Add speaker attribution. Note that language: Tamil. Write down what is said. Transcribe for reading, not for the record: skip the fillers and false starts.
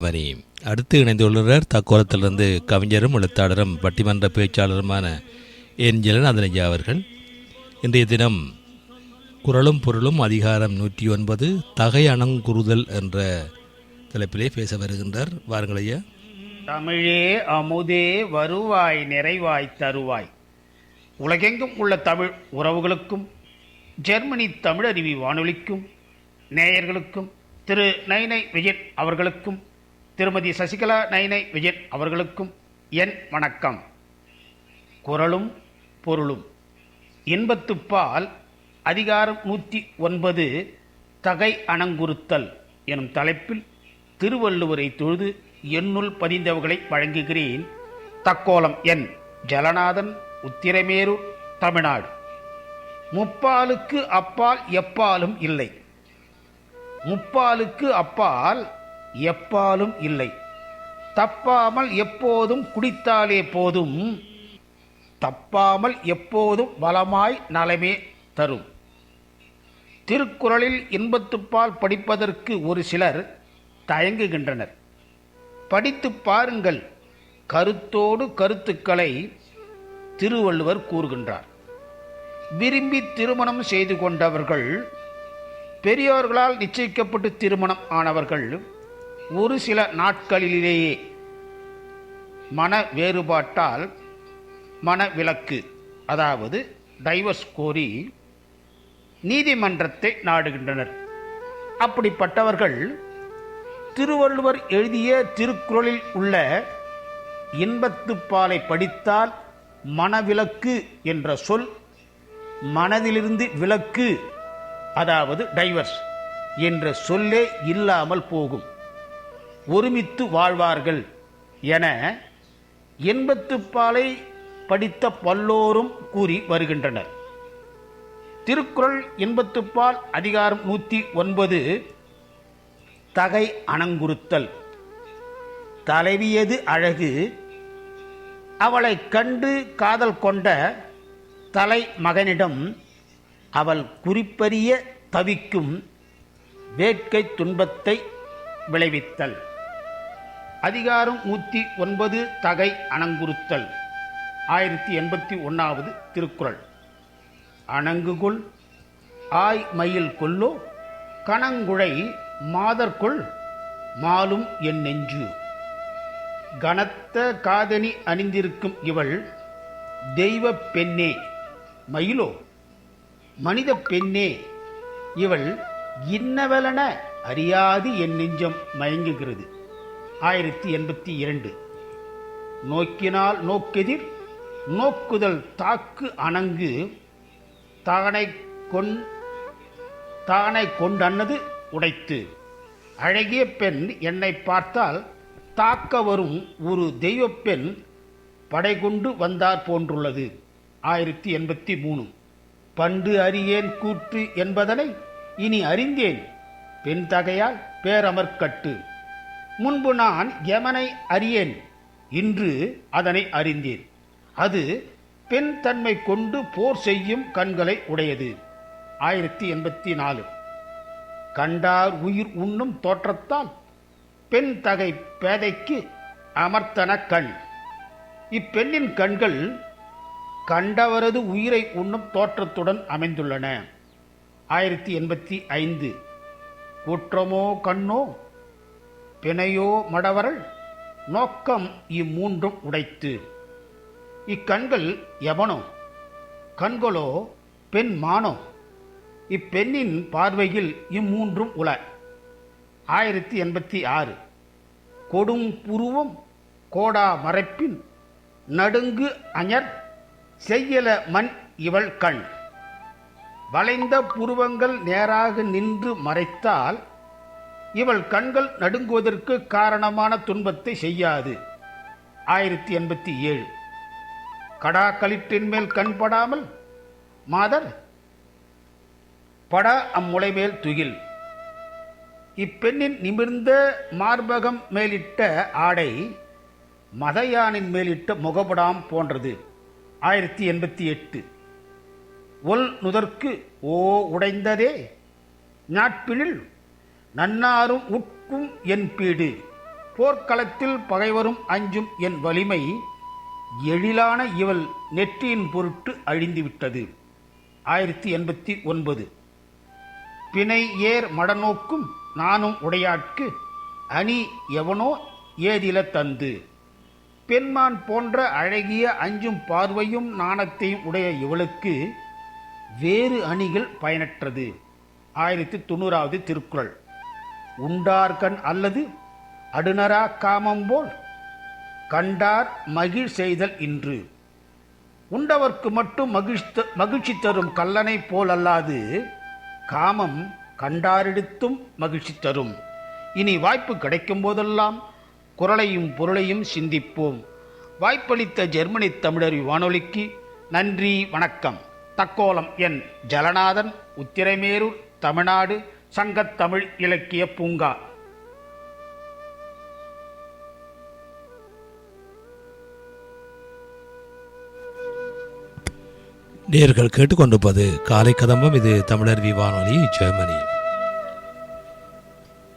Speaker 1: வரி அடுத்து இணைந்துள்ளார் தக்கோலத்திலிருந்து கவிஞரும் எழுத்தாளரும் பட்டிமன்ற பேச்சாளருமான என் ஜெகநாதன் அவர்கள். இன்றைய தினம் குறளும் பொருளும் அதிகாரம் 109 தகை அணங்குறுதல் என்ற தலைப்பிலே பேச வருகின்றார். வாருங்கள் ஐயா.
Speaker 2: தமிழே அமுதே வருவாய் நிறைவாய் தருவாய். உலகெங்கும் உள்ள தமிழ் உறவுகளுக்கும் ஜெர்மனி தமிழருவி வானொலிக்கும் நேயர்களுக்கும் திரு நைனை விஜயன் அவர்களுக்கும் திருமதி சசிகலா நைனை விஜயன் அவர்களுக்கும் என் வணக்கம். குறளும் பொருளும் இன்பத்துப்பால் அதிகாரம் 109 தகை அணங்குறுத்தல் எனும் தலைப்பில் திருவள்ளுவரை தொழுது என்னுள் பதிந்தவர்களை வழங்குகிறேன். தக்கோலம் என் ஜெகநாதன், உத்திரமேரூர், தமிழ்நாடு. முப்பாலுக்கு அப்பால் எப்பாலும் இல்லை. முப்பாலுக்கு அப்பால் எப்பாலும் இல்லை. தப்பாமல் எப்போதும் குடித்தாலே போதும். தப்பாமல் எப்போதும் வளமாய் நலமே தரும். திருக்குறளில் இன்பத்துப்பால் படிப்பதற்கு ஒரு சிலர் தயங்குகின்றனர். படித்து பாருங்கள். கருத்தோடு கருத்துக்களை திருவள்ளுவர் கூறுகின்றார். விரும்பி திருமணம் செய்து கொண்டவர்கள், பெரியோர்களால் நிச்சயிக்கப்பட்டு திருமணம் ஆனவர்கள் ஒரு சில நாட்களிலேயே மன வேறுபாட்டால் மனவிலக்கு, அதாவது டைவர்ஸ் கோரி நீதிமன்றத்தை நாடுகின்றனர். அப்படிப்பட்டவர்கள் திருவள்ளுவர் எழுதிய திருக்குறளில் உள்ள இன்பத்துப்பாலை படித்தால் மனவிலக்கு என்ற சொல் மனதிலிருந்து விலக்கு, அதாவது டைவர்ஸ் என்ற சொல்லே இல்லாமல் போகும். ஒருமித்து வாழ்வார்கள் என இன்பத்துப்பாலை படித்த பல்லோரும் கூறி வருகின்றனர். திருக்குறள் இன்பத்துப்பால் அதிகாரம் 109 தகை அணங்குறுத்தல். தலைவியது அழகு, அவளை கண்டு காதல் கொண்ட தலை மகனிடம் அவள் குறிப்பறிய தவிக்கும் வேட்கை துன்பத்தை விளைவித்தல். அதிகாரம் 109 தகை அணங்குறுத்தல். 1081வது திருக்குறள். அணங்குகொள் ஆய் மயில் கொல்லோ கணங்குழை மாதர்கொள் மாலும் என் நெஞ்சு. கனத்த காதணி அணிந்திருக்கும் இவள் தெய்வ பெண்ணே மயிலோ மனித பெண்ணே, இவள் இன்னவளென அறியாது என் நெஞ்சம் மயங்குகிறது. 1082. நோக்கினால் நோக்கெதிர் நோக்குதல் தாக்கு அணங்கு தானை கொண்டன்னது உடைத்து. அழகிய பெண் என்னை பார்த்தால் தாக்க வரும் ஒரு தெய்வ பெண் படை கொண்டு வந்தார் போன்றுள்ளது. 1083. பண்டு அறியேன் கூற்று என்பதனை இனி அறிந்தேன் பெண் தகையால் பேரமர்கட்டு. முன்பு நான் யமனை அறியேன், இன்று அதனை அறிந்தேன். அது பெண் தன்மை கொண்டு போர் செய்யும் கண்களை உடையது. 1084. கண்டார் உயிர் உண்ணும் தோற்றத்தால் பெண் தகை பேதைக்கு அமர்த்தன கண். இப்பெண்ணின் கண்கள் கண்டவரது உயிரை உண்ணும் தோற்றத்துடன் அமைந்துள்ளன. 1085. குற்றமோ கண்ணோ பிணையோ மடவரல் நோக்கம் இம்மூன்றும் உடைத்து. இக்கண்கள் எவனோ, கண்களோ பெண் மானோ, இப்பெண்ணின் பார்வையில் இம்மூன்றும் உள. 1086. கொடும் புருவம் கோடா மறைப்பின் நடுங்கு அஞர் செய்யல மண் இவள் கண். வளைந்த புருவங்கள் நேராக நின்று மறைத்தால் இவள் கண்கள் நடுங்குவதற்கு காரணமான துன்பத்தை செய்யாது. 1087. கடாக்களிற்றின் மேல் கண் படாமல் மாதர் படா அம்முளை மேல் துகில். இப்பெண்ணின் நிமிர்ந்த மார்பகம் மேலிட்ட ஆடை மதயானின் மேலிட்ட முகப்படாம் போன்றது. 1088. ஒல் நுதற்கு ஓ உடைந்ததே ஞாட்பினில் நன்னாரும் உட்கும் என் பீடு. போர்க்களத்தில் பகைவரும் அஞ்சும் என் வலிமை எழிலான இவள் நெற்றியின் பொருட்டு அழிந்துவிட்டது. 1089. பிணை ஏர் மடநோக்கும் நானும் உடையாட்கு அணி எவனோ ஏதில தந்து. பெண்மான் போன்ற அழகிய அஞ்சும் பார்வையும் நாணத்தையும் உடைய இவளுக்கு வேறு அணிகள் பயனற்றது. 1090வது திருக்குறள். உண்டார்கண் அல்லது அடுநரா காமம்போல் கண்டார் மகிழ் செய்தல் இன்று. உண்டவர்க்கு மட்டும் மகிழ்ச்சி தரும் கல்லனை போல் அல்லாது காமம் கண்டாரிடத்தும் மகிழ்ச்சி தரும். இனி வாய்ப்பு கிடைக்கும் போதெல்லாம் குறளையும் பொருளையும் சிந்திப்போம். வாய்ப்பளித்த ஜெர்மனி தமிழறி வானொலிக்கு நன்றி, வணக்கம். தக்கோலம் என் ஜலநாதன், உத்திரமேரூர், தமிழ்நாடு, சங்கத்தமிழ் இலக்கிய பூங்கா.
Speaker 1: நேர்கள் கேட்டுக்கொண்டிருப்பது காலை கதம்பம். இது தமிழர் வானொலி, ஜெர்மனி.